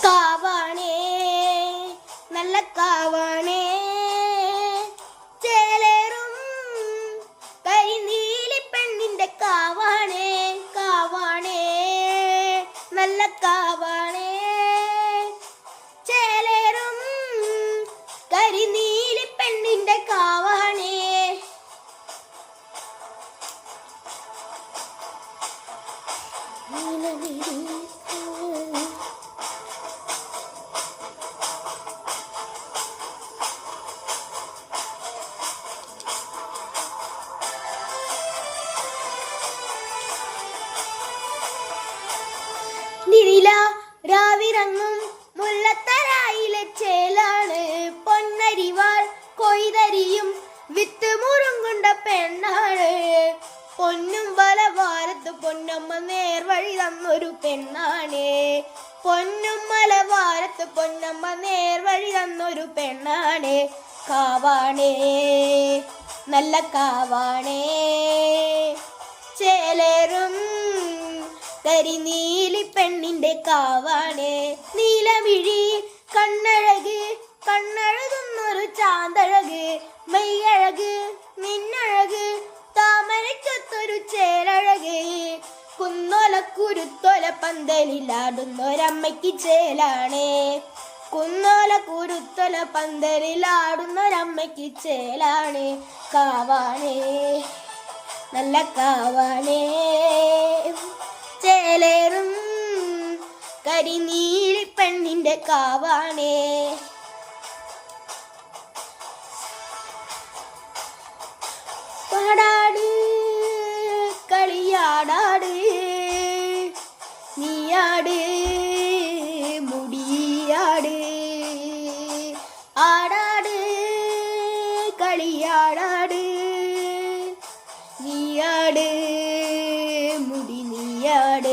കാവാണേ നല്ല കാവാണേ ചേലേറും കരിനീലി പെണ്ണിന്റെ കാവാണേ കാവാണേ നല്ല കാവാണേ ചേലേറും കരിനീലി പെണ്ണിന്റെ കാവാണേ നിരില രാവിറങ്ങും മുല്ലത്തരായിലെ ചേലാണ് പൊന്നരിവാൾ കൊയ്തരിയും വിത്ത് മുറുങ്കുണ്ട പെണ്ണാണ് പൊന്നും മലവാരത്ത് പൊന്നമ്മ നേർവഴി തന്നൊരു പെണ്ണാണ് പൊന്നും മലവാരത്ത് പൊന്നമ്മ നേർവഴി തന്നൊരു പെണ്ണാണ് കാവാണേ നല്ല കാവാണേ ചേലേറും കരിനീലി പെണ്ണിന്റെ കാവാണേ നീലമിഴി കണ്ണഴക് കണ്ണഴകുന്നൊരു ചാന്തഴക് മെയ്യഴക് നിന്നഴക് താമരയ്ക്കൊത്തൊരു ചേലഴക് കുന്നോല കുരുത്തോല പന്തലിലാടുന്നൊരമ്മയ്ക്ക് ചേലാണേ കുന്നോല കുരുത്തോല പന്തലിലാടുന്നൊരമ്മയ്ക്ക് ചേലാണ് കാവാണേ നല്ല കാവാണേ ചേലേറും കരിനീലി പെണ്ണിന്റെ കാവാണേ പാടാട് കളിയാടാട് നീയാട് മുടിയാട് ആടാട് കളിയാടാട് നീയാട് മുടി നീയാട്